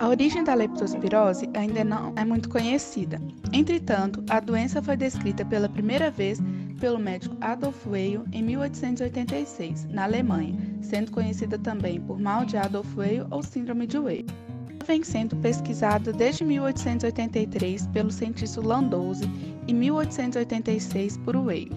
A origem da leptospirose ainda não é muito conhecida. Entretanto, a doença foi descrita pela primeira vez pelo médico Adolf Weil em 1886, na Alemanha, sendo conhecida também por mal de Adolf Weil ou síndrome de Weil. Ela vem sendo pesquisada desde 1883 pelo cientista Landowski e 1886 por Weil.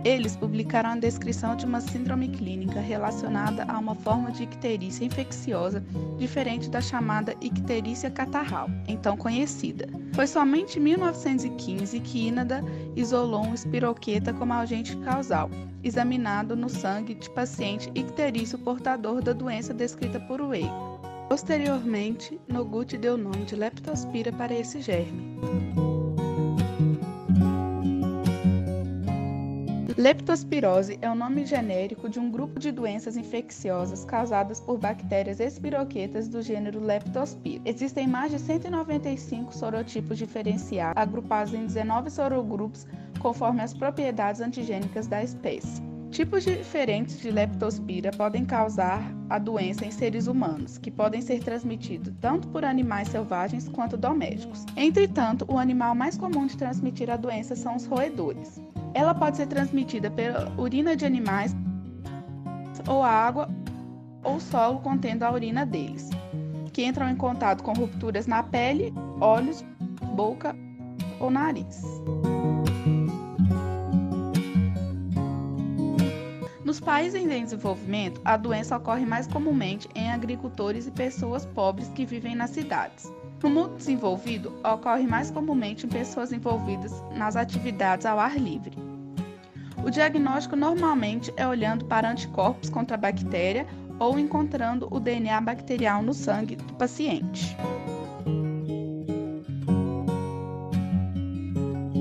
Eles publicaram a descrição de uma síndrome clínica relacionada a uma forma de icterícia infecciosa diferente da chamada icterícia catarral, então conhecida. Foi somente em 1915 que Inada isolou um espiroqueta como agente causal, examinado no sangue de paciente icterício portador da doença descrita por Weil. Posteriormente, Noguchi deu o nome de leptospira para esse germe. Leptospirose é o nome genérico de um grupo de doenças infecciosas causadas por bactérias espiroquetas do gênero Leptospira. Existem mais de 195 sorotipos diferenciados, agrupados em 19 sorogrupos conforme as propriedades antigênicas da espécie. Tipos diferentes de leptospira podem causar a doença em seres humanos, que podem ser transmitidos tanto por animais selvagens quanto domésticos. Entretanto, o animal mais comum de transmitir a doença são os roedores. Ela pode ser transmitida pela urina de animais ou a água ou solo contendo a urina deles, que entram em contato com rupturas na pele, olhos, boca ou nariz. Nos países em desenvolvimento, a doença ocorre mais comumente em agricultores e pessoas pobres que vivem nas cidades. No mundo desenvolvido, ocorre mais comumente em pessoas envolvidas nas atividades ao ar livre. O diagnóstico normalmente é olhando para anticorpos contra a bactéria ou encontrando o DNA bacterial no sangue do paciente.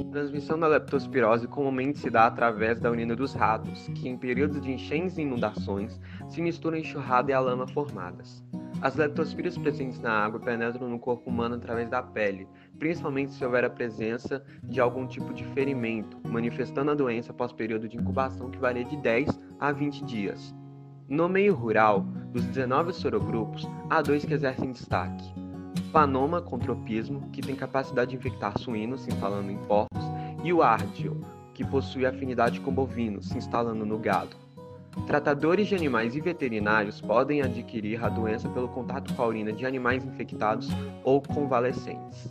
A transmissão da leptospirose comumente se dá através da urina dos ratos, que em períodos de enchentes e inundações se misturam a enxurrada e a lama formadas. As leptospiras presentes na água penetram no corpo humano através da pele, principalmente se houver a presença de algum tipo de ferimento, manifestando a doença após período de incubação que varia de 10 a 20 dias. No meio rural, dos 19 sorogrupos, há 2 que exercem destaque. Panoma com tropismo, que tem capacidade de infectar suínos, se instalando em porcos, e o Ardeo, que possui afinidade com bovinos, se instalando no gado. Tratadores de animais e veterinários podem adquirir a doença pelo contato com a urina de animais infectados ou convalescentes.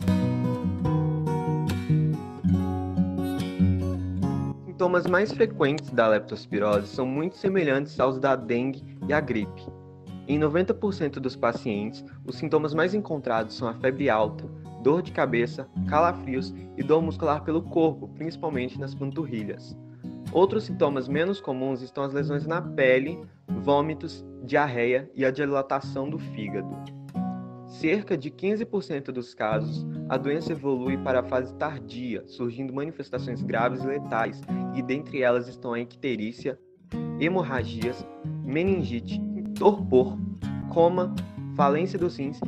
Os sintomas mais frequentes da leptospirose são muito semelhantes aos da dengue e a gripe. Em 90% dos pacientes, os sintomas mais encontrados são a febre alta, dor de cabeça, calafrios e dor muscular pelo corpo, principalmente nas panturrilhas. Outros sintomas menos comuns estão as lesões na pele, vômitos, diarreia e a dilatação do fígado. Cerca de 15% dos casos, a doença evolui para a fase tardia, surgindo manifestações graves e letais, e dentre elas estão a icterícia, hemorragias, meningite, torpor, coma, falência dos rins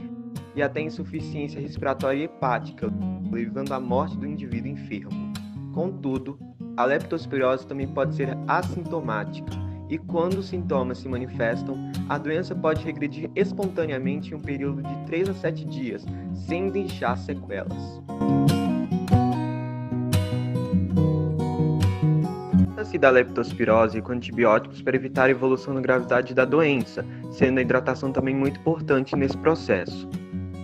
e até insuficiência respiratória hepática, levando à morte do indivíduo enfermo. Contudo, a leptospirose também pode ser assintomática, e quando os sintomas se manifestam, a doença pode regredir espontaneamente em um período de 3 a 7 dias, sem deixar sequelas. Trata-se da leptospirose com antibióticos para evitar a evolução da gravidade da doença, sendo a hidratação também muito importante nesse processo.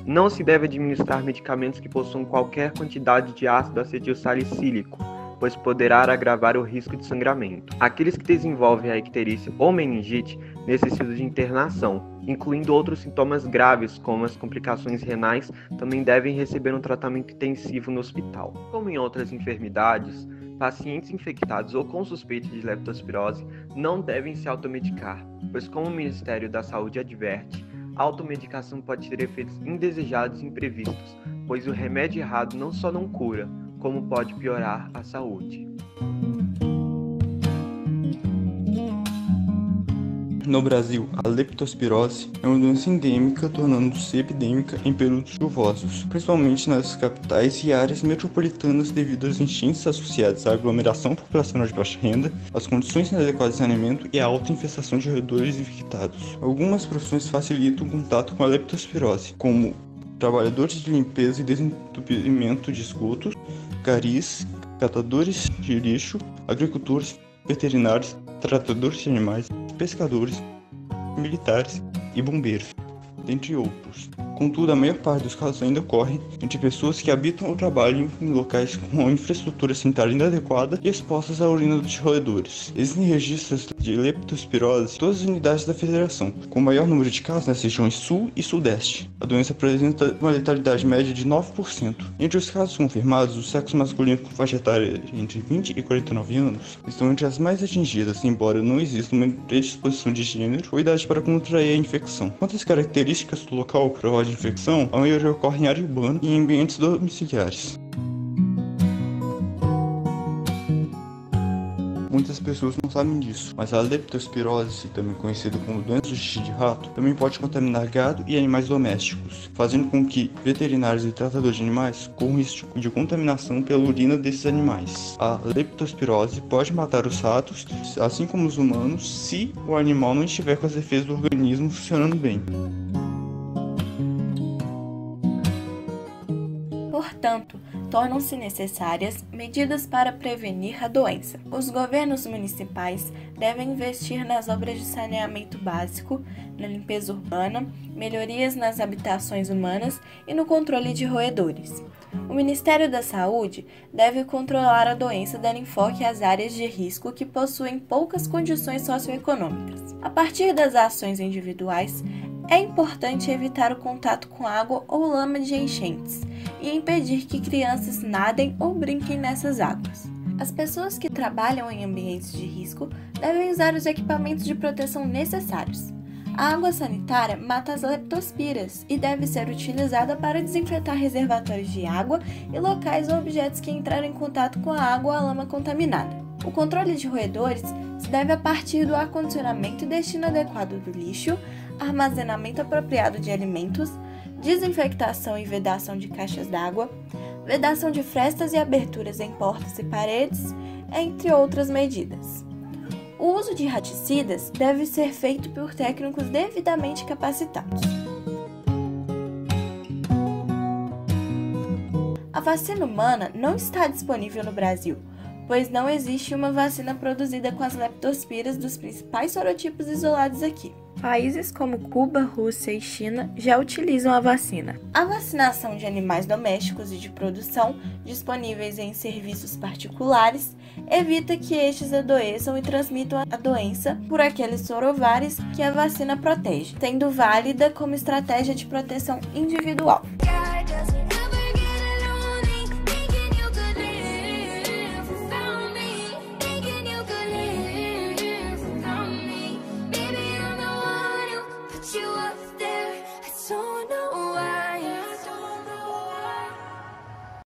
Não se deve administrar medicamentos que possuam qualquer quantidade de ácido acetilsalicílico, pois poderá agravar o risco de sangramento. Aqueles que desenvolvem a icterícia ou meningite necessitam de internação, incluindo outros sintomas graves, como as complicações renais, também devem receber um tratamento intensivo no hospital. Como em outras enfermidades, pacientes infectados ou com suspeita de leptospirose não devem se automedicar, pois como o Ministério da Saúde adverte, a automedicação pode ter efeitos indesejados e imprevistos, pois o remédio errado não só não cura, como pode piorar a saúde. No Brasil, a leptospirose é uma doença endêmica, tornando-se epidêmica em períodos chuvosos, principalmente nas capitais e áreas metropolitanas devido às enchentes associadas à aglomeração populacional de baixa renda, às condições inadequadas de saneamento e à alta infestação de roedores infectados. Algumas profissões facilitam o contato com a leptospirose, como trabalhadores de limpeza e desentupimento de esgotos, garis, catadores de lixo, agricultores, veterinários, tratadores de animais, pescadores, militares e bombeiros, dentre outros. Contudo, a maior parte dos casos ainda ocorre entre pessoas que habitam ou trabalham em locais com infraestrutura sanitária inadequada e expostas à urina dos roedores. Existem registros de leptospirose em todas as unidades da federação, com o maior número de casos nas regiões sul e sudeste. A doença apresenta uma letalidade média de 9%. Entre os casos confirmados, o sexo masculino com faixa etária entre 20 e 49 anos estão entre as mais atingidas, embora não exista uma predisposição de gênero ou idade para contrair a infecção. Quanto às características do local provável de infecção, a maioria ocorre em área urbana e em ambientes domiciliares. Muitas pessoas não sabem disso, mas a leptospirose, também conhecida como doença do xixi de rato, também pode contaminar gado e animais domésticos, fazendo com que veterinários e tratadores de animais corram risco de contaminação pela urina desses animais. A leptospirose pode matar os ratos, assim como os humanos, se o animal não estiver com as defesas do organismo funcionando bem. Portanto, tornam-se necessárias medidas para prevenir a doença. Os governos municipais devem investir nas obras de saneamento básico, na limpeza urbana, melhorias nas habitações humanas e no controle de roedores. O Ministério da Saúde deve controlar a doença dando enfoque às áreas de risco que possuem poucas condições socioeconômicas. A partir das ações individuais, é importante evitar o contato com água ou lama de enchentes e impedir que crianças nadem ou brinquem nessas águas. As pessoas que trabalham em ambientes de risco devem usar os equipamentos de proteção necessários. A água sanitária mata as leptospiras e deve ser utilizada para desinfetar reservatórios de água e locais ou objetos que entraram em contato com a água ou a lama contaminada. O controle de roedores se deve a partir do acondicionamento e destino adequado do lixo, armazenamento apropriado de alimentos, desinfectação e vedação de caixas d'água, vedação de frestas e aberturas em portas e paredes, entre outras medidas. O uso de raticidas deve ser feito por técnicos devidamente capacitados. A vacina humana não está disponível no Brasil, pois não existe uma vacina produzida com as leptospiras dos principais sorotipos isolados aqui. Países como Cuba, Rússia e China já utilizam a vacina. A vacinação de animais domésticos e de produção, disponíveis em serviços particulares, evita que estes adoeçam e transmitam a doença por aqueles sorovares que a vacina protege, sendo válida como estratégia de proteção individual.